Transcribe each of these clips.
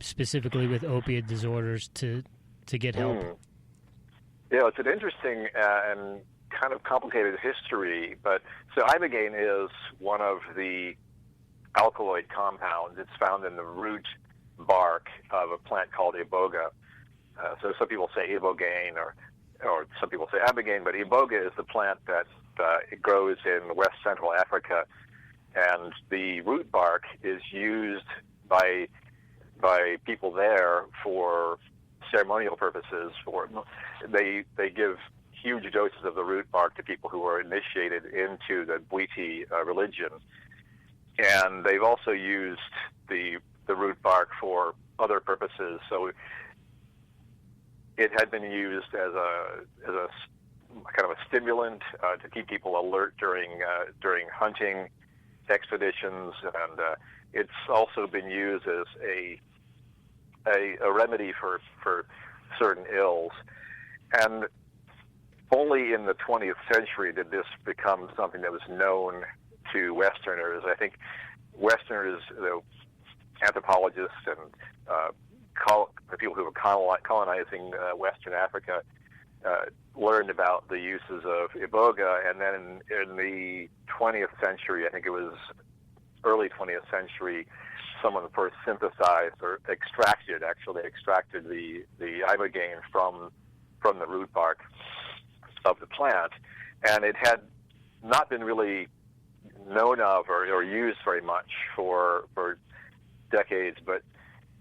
specifically with opiate disorders to get help? Yeah, it's an interesting and kind of complicated history. But so ibogaine is one of the alkaloid compounds. It's found in the root bark of a plant called iboga. So some people say ibogaine, or some people say ibogaine, but iboga is the plant that it grows in West Central Africa, and the root bark is used by people there for ceremonial purposes. They give huge doses of the root bark to people who are initiated into the Bwiti religion, and they've also used the root bark for other purposes. So it had been used as a kind of a stimulant to keep people alert during hunting expeditions, and it's also been used as a remedy for certain ills. And only in the 20th century did this become something that was known to Westerners. I think Westerners, anthropologists and the people who were colonizing Western Africa, learned about the uses of iboga, and then in the 20th century, I think it was early 20th century, someone first synthesized or extracted the ibogaine from the root bark of the plant, and it had not been really known of or used very much for decades, but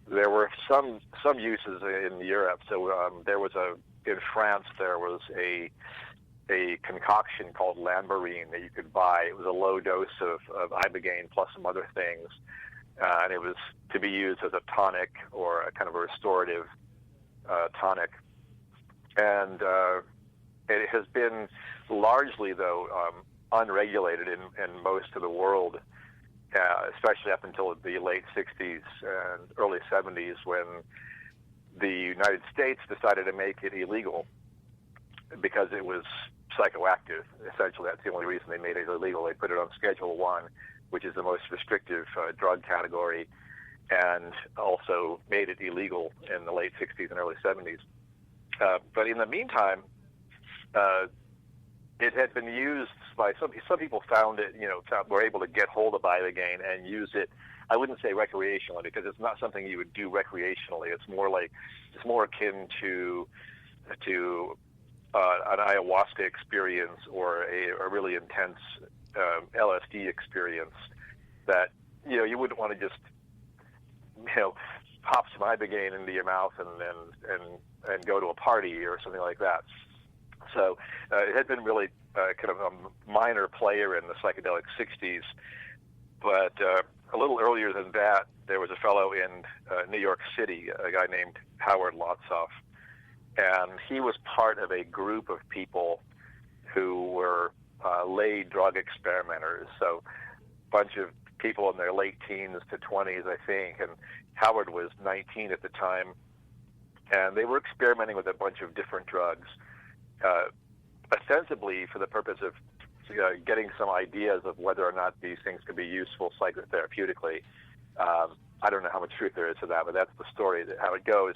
there were some uses in Europe. So in France there was a concoction called lambarine that you could buy. It was a low dose of ibogaine plus some other things, and it was to be used as a tonic or a kind of a restorative tonic. And it has been largely, though, unregulated in most of the world, especially up until the late 60s and early 70s, when the United States decided to make it illegal because it was psychoactive. Essentially, that's the only reason they made it illegal. They put it on Schedule 1, which is the most restrictive drug category, and also made it illegal in the late 60s and early 70s. But in the meantime, it had been used by some people. Found it, were able to get hold of ibogaine and use it. I wouldn't say recreationally, because it's not something you would do recreationally. It's more akin to an ayahuasca experience or a really intense LSD experience that you wouldn't want to just pop some ibogaine into your mouth and go to a party or something like that. So it had been really kind of a minor player in the psychedelic 60s, but a little earlier than that, there was a fellow in New York City, a guy named Howard Lotsoff, and he was part of a group of people who were lay drug experimenters. So a bunch of people in their late teens to 20s, I think, and Howard was 19 at the time, and they were experimenting with a bunch of different drugs, ostensibly for the purpose of getting some ideas of whether or not these things could be useful psychotherapeutically. I don't know how much truth there is to that, but that's the story, how it goes.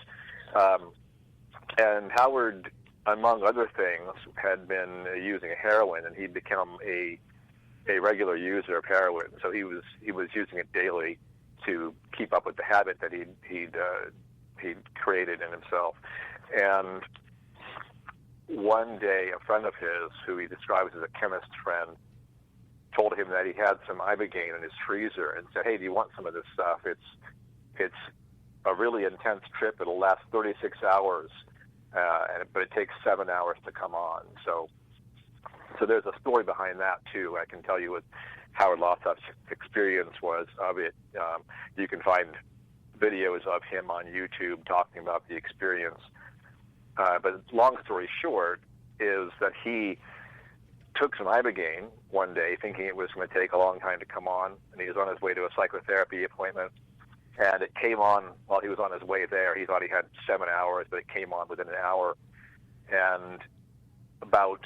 And Howard, among other things, had been using heroin, and he'd become a regular user of heroin. So he was using it daily to keep up with the habit that he'd created in himself. And one day, a friend of his, who he describes as a chemist friend, told him that he had some ibogaine in his freezer and said, "Hey, do you want some of this stuff? It's a really intense trip. It'll last 36 hours, but it takes 7 hours to come on." So there's a story behind that too. I can tell you what Howard Lotsoff's experience was of it. You can find videos of him on YouTube talking about the experience. But long story short is that he took some ibogaine one day thinking it was going to take a long time to come on, and he was on his way to a psychotherapy appointment, and it came on while he was on his way there. He thought he had 7 hours, but it came on within an hour. And about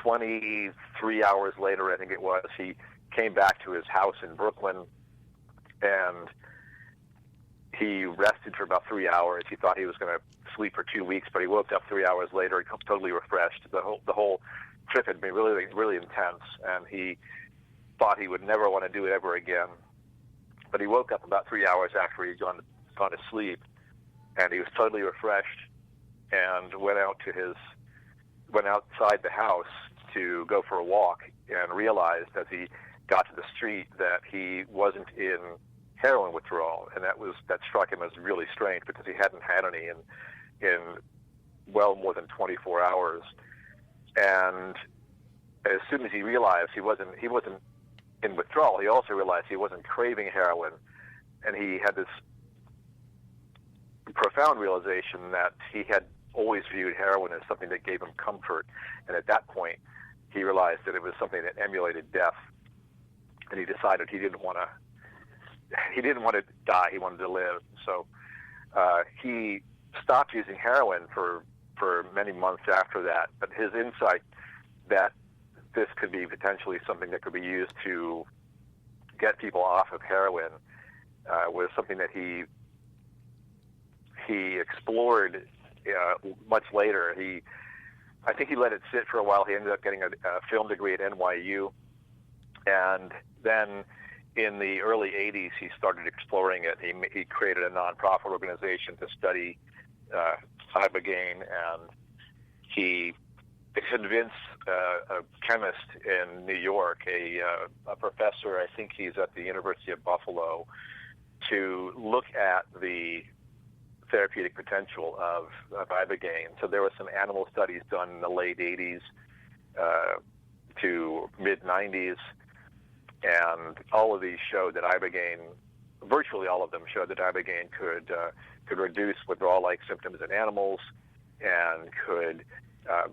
23 hours later, I think it was, he came back to his house in Brooklyn, and he rested for about 3 hours. He thought he was going to sleep for 2 weeks, but he woke up 3 hours later, totally refreshed. The whole trip had been really, really intense, and he thought he would never want to do it ever again. But he woke up about 3 hours after he'd gone to sleep, and he was totally refreshed, and went outside the house to go for a walk, and realized as he got to the street that he wasn't in heroin withdrawal, and that struck him as really strange because he hadn't had any in well more than 24 hours. And as soon as he realized he wasn't in withdrawal, he also realized he wasn't craving heroin, and he had this profound realization that he had always viewed heroin as something that gave him comfort, and at that point he realized that it was something that emulated death, and he decided he didn't want to die, he wanted to live. So he stopped using heroin for many months after that, but his insight that this could be potentially something that could be used to get people off of heroin was something that he explored much later. I think he let it sit for a while. He ended up getting a film degree at NYU, and then in the early 80s, he started exploring it. He created a nonprofit organization to study ibogaine, and he convinced a chemist in New York, a professor, I think he's at the University of Buffalo, to look at the therapeutic potential of ibogaine. So there were some animal studies done in the late 80s to mid-90s, and all of these showed that ibogaine, virtually all of them showed that ibogaine could reduce withdrawal-like symptoms in animals, and could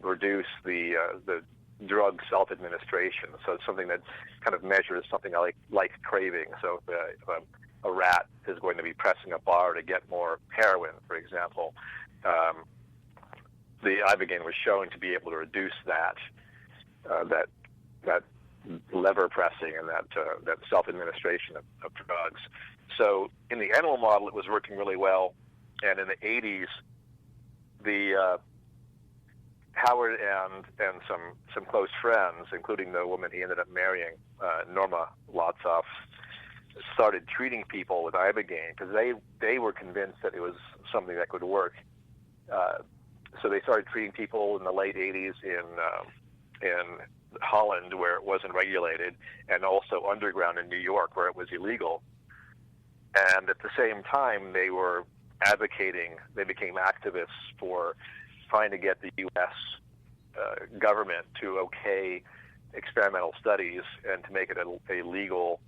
reduce the drug self-administration. So it's something that kind of measures something like craving. So if a rat is going to be pressing a bar to get more heroin, for example, the ibogaine was shown to be able to reduce that lever pressing and that self-administration of drugs. So in the animal model, it was working really well, and in the 80s, the Howard and some close friends, including the woman he ended up marrying, Norma Lotzoff, started treating people with ibogaine because they were convinced that it was something that could work. So they started treating people in the late 80s in Holland, where it wasn't regulated, and also underground in New York, where it was illegal. And at the same time, they were advocating, they became activists for trying to get the U.S. Government to okay experimental studies and to make it a legal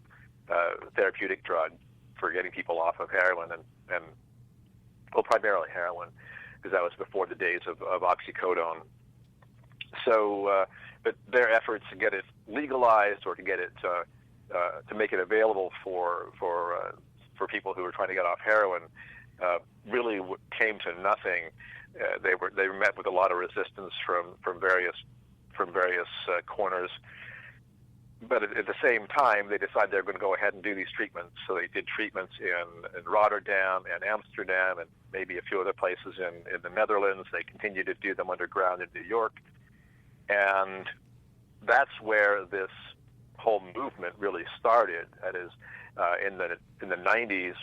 therapeutic drug for getting people off of heroin and primarily heroin, because that was before the days of oxycodone. So, but their efforts to get it legalized or to get it to make it available for people who were trying to get off heroin really came to nothing. They were met with a lot of resistance from various corners. But at the same time, they decided they were going to go ahead and do these treatments. So they did treatments in Rotterdam and Amsterdam and maybe a few other places in the Netherlands. They continued to do them underground in New York. And that's where this whole movement really started. That is, in the 90s,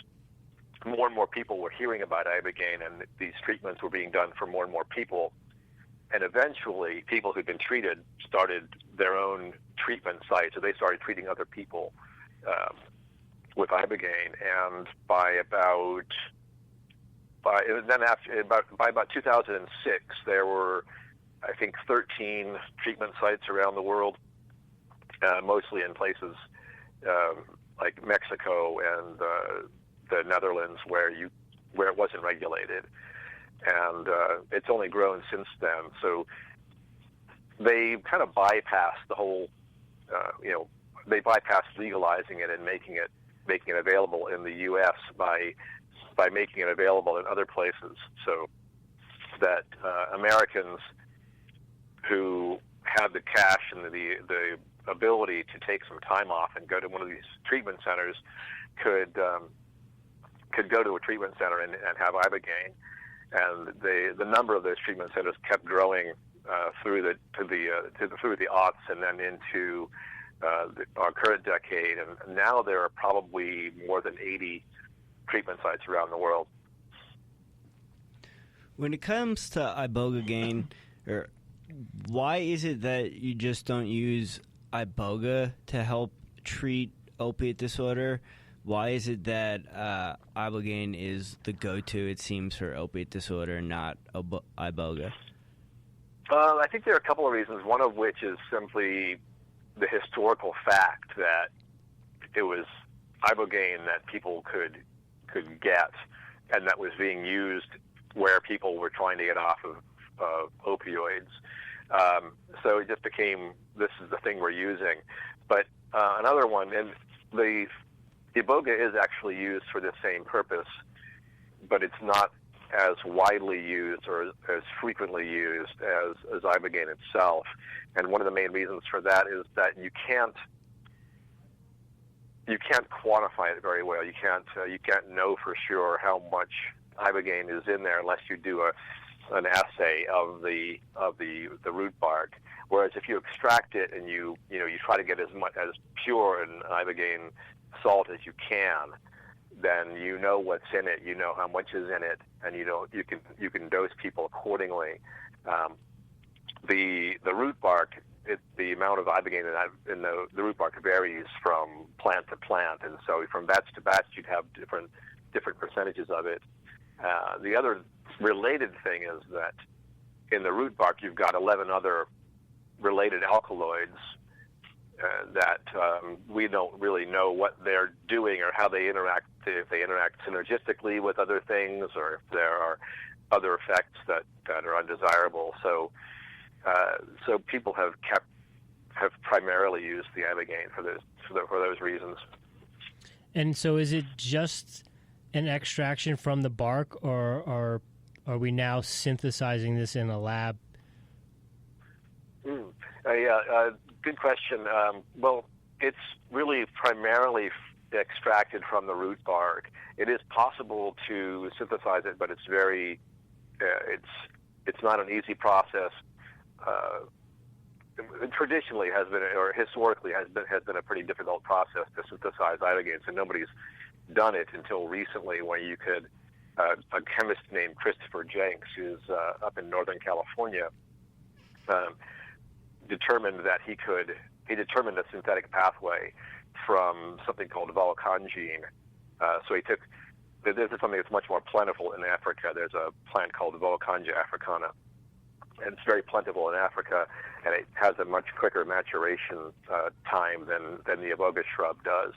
more and more people were hearing about ibogaine, and these treatments were being done for more and more people. And eventually, people who'd been treated started their own treatment sites, so they started treating other people with ibogaine. And by about 2006, there were, I think, 13 treatment sites around the world, mostly in places like Mexico and the Netherlands, where it wasn't regulated. And it's only grown since then. So they kind of bypassed the whole, they bypassed legalizing it and making it available in the U.S. by making it available in other places, so that Americans who have the cash and the ability to take some time off and go to one of these treatment centers could could go to a treatment center and have ibogaine, and the number of those treatment centers kept growing through the aughts and then into our current decade, and now there are probably more than 80 treatment sites around the world. When it comes to ibogaine, why is it that you just don't use iboga to help treat opiate disorder? Why is it that ibogaine is the go-to, it seems, for opiate disorder, not iboga? I think there are a couple of reasons, one of which is simply the historical fact that it was ibogaine that people could get, and that was being used where people were trying to get off of opioids. So it just became, this is the thing we're using. But another one, and the iboga is actually used for the same purpose, but it's not as widely used or as frequently used as ibogaine itself. And one of the main reasons for that is that you can't quantify it very well. You can't know for sure how much ibogaine is in there unless you do an assay of the root bark. Whereas if you extract it and you try to get as pure an ibogaine salt as you can, then you know what's in it, you know how much is in it, and you can dose people accordingly. The root bark, the amount of ibogaine in the root bark varies from plant to plant, and so from batch to batch you'd have different percentages of it. The other related thing is that in the root bark you've got 11 other related alkaloids that we don't really know what they're doing or how they interact, if they interact synergistically with other things or if there are other effects that are undesirable. So people have primarily used the ibogaine for those reasons. And so is it just an extraction from the bark, or are we now synthesizing this in a lab? Good question. Well, it's really primarily extracted from the root bark. It is possible to synthesize it, but it's very it's not an easy process. Traditionally has been, or historically has been a pretty difficult process to synthesize ibogaine. So nobody's done it until recently, when you could. A chemist named Christopher Jenks, who's up in Northern California, determined a synthetic pathway from something called volocangine. So this is something that's much more plentiful in Africa. There's a plant called Pangea africana, and it's very plentiful in Africa, and it has a much quicker maturation time than the iboga shrub does.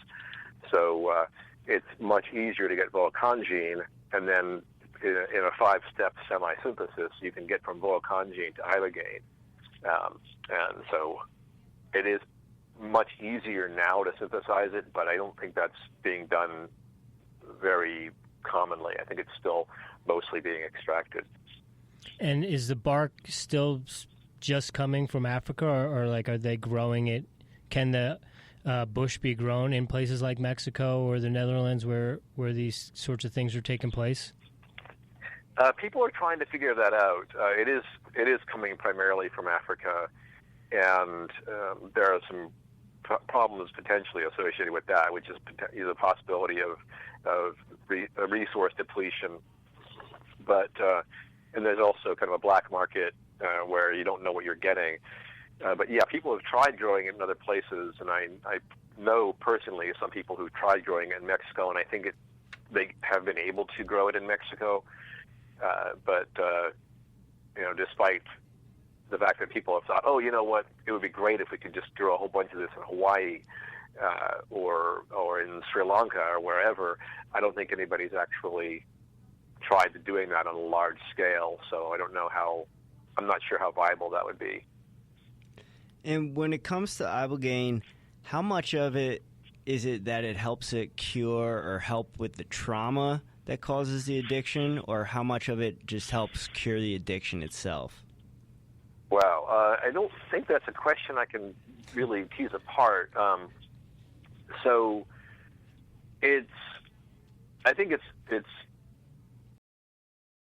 So it's much easier to get volocangine, and then in a 5-step semi-synthesis, you can get from volocangine to ibogaine. And so it is much easier now to synthesize it, but I don't think that's being done very commonly. I think it's still mostly being extracted. And is the bark still just coming from Africa, or like, are they growing it? Can the bush be grown in places like Mexico or the Netherlands where these sorts of things are taking place? People are trying to figure that out. It is coming primarily from Africa, and there are some problems potentially associated with that, which is the possibility of resource depletion. But and there's also kind of a black market where you don't know what you're getting. But yeah, people have tried growing it in other places, and I know personally some people who tried growing it in Mexico, and I think they have been able to grow it in Mexico. But despite the fact that people have thought, oh, you know what, it would be great if we could just grow a whole bunch of this in Hawaii or in Sri Lanka or wherever, I don't think anybody's actually tried doing that on a large scale. So I'm not sure how viable that would be. And when it comes to ibogaine, how much of it is it that it helps it cure or help with the trauma that causes the addiction, or how much of it just helps cure the addiction itself? Well, I don't think that's a question I can really tease apart. So it's I think it's